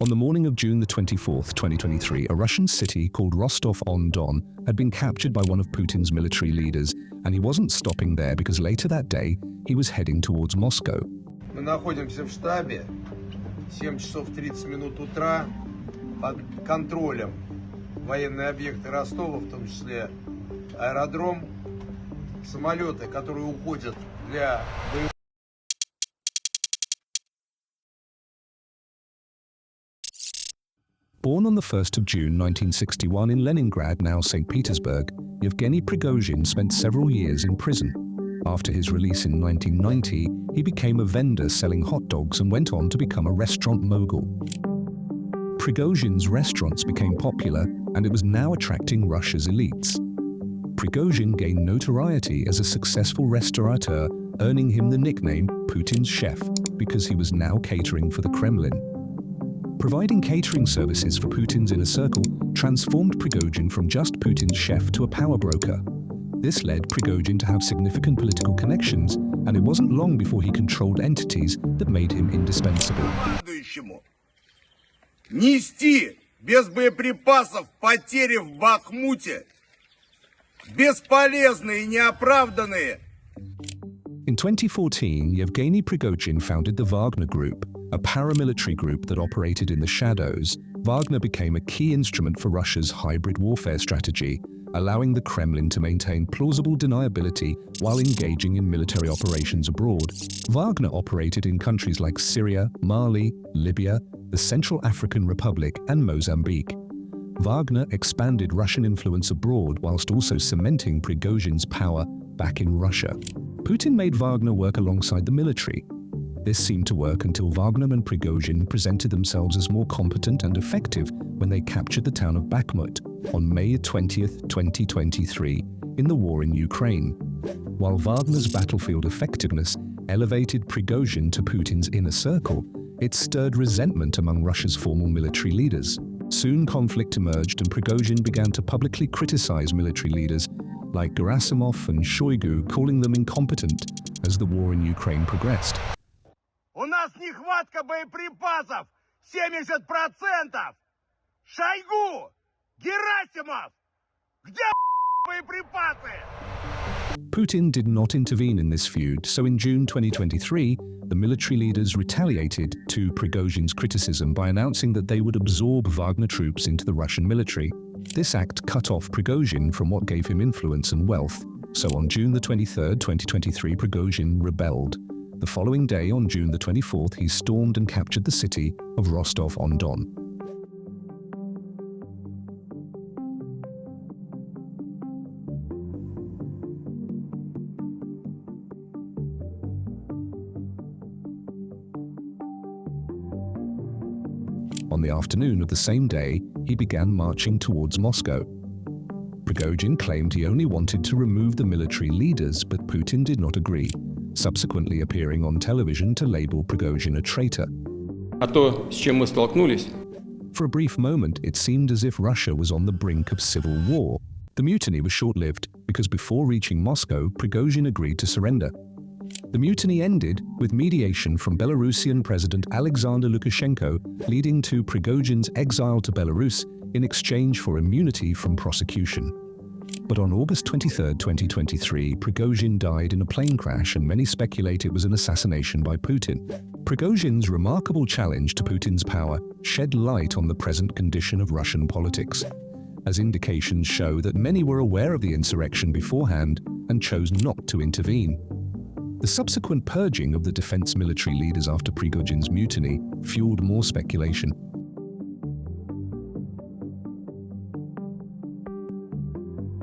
On the morning of June the 24th, 2023, a Russian city called Rostov-on-Don had been captured by one of Putin's military leaders, and he wasn't stopping there because later that day, he was heading towards Moscow. Мы находимся в штабе, 7 часов 30 минут утра, под контролем военные объекты Ростова, в том числе аэродром, самолеты, которые уходят для боевых. Born on the 1st of June 1961 in Leningrad, now St. Petersburg, Yevgeny Prigozhin spent several years in prison. After his release in 1990, he became a vendor selling hot dogs and went on to become a restaurant mogul. Prigozhin's restaurants became popular, and it was now attracting Russia's elites. Prigozhin gained notoriety as a successful restaurateur, earning him the nickname Putin's chef because he was now catering for the Kremlin. Providing catering services for Putin's inner circle transformed Prigozhin from just Putin's chef to a power broker. This led Prigozhin to have significant political connections, and it wasn't long before he controlled entities that made him indispensable. Нести без боеприпасов потери в Бахмуте. Бесполезные и неоправданные. In 2014, Yevgeny Prigozhin founded the Wagner Group, a paramilitary group that operated in the shadows. Wagner became a key instrument for Russia's hybrid warfare strategy, allowing the Kremlin to maintain plausible deniability while engaging in military operations abroad. Wagner operated in countries like Syria, Mali, Libya, the Central African Republic, and Mozambique. Wagner expanded Russian influence abroad whilst also cementing Prigozhin's power back in Russia. Putin made Wagner work alongside the military. This seemed to work until Wagner and Prigozhin presented themselves as more competent and effective when they captured the town of Bakhmut on May 20th, 2023, in the war in Ukraine. While Wagner's battlefield effectiveness elevated Prigozhin to Putin's inner circle, it stirred resentment among Russia's formal military leaders. Soon conflict emerged and Prigozhin began to publicly criticize military leaders like Gerasimov and Shoigu, calling them incompetent as the war in Ukraine progressed. У нас нехватка боеприпасов 70%. Шойгу! Герасимов! Где боеприпасы? Putin did not intervene in this feud, so in June 2023, the military leaders retaliated to Prigozhin's criticism by announcing that they would absorb Wagner troops into the Russian military. This act cut off Prigozhin from what gave him influence and wealth, so on June the 23rd, 2023, Prigozhin rebelled. The following day, on June the 24th, he stormed and captured the city of Rostov-on-Don. On the afternoon of the same day, he began marching towards Moscow. Prigozhin claimed he only wanted to remove the military leaders, but Putin did not agree, subsequently appearing on television to label Prigozhin a traitor. For a brief moment, it seemed as if Russia was on the brink of civil war. The mutiny was short-lived because before reaching Moscow, Prigozhin agreed to surrender. The mutiny ended with mediation from Belarusian President Alexander Lukashenko, leading to Prigozhin's exile to Belarus in exchange for immunity from prosecution. But on August 23, 2023, Prigozhin died in a plane crash, and many speculate it was an assassination by Putin. Prigozhin's remarkable challenge to Putin's power shed light on the present condition of Russian politics, as indications show that many were aware of the insurrection beforehand and chose not to intervene. The subsequent purging of the defense military leaders after Prigozhin's mutiny fueled more speculation.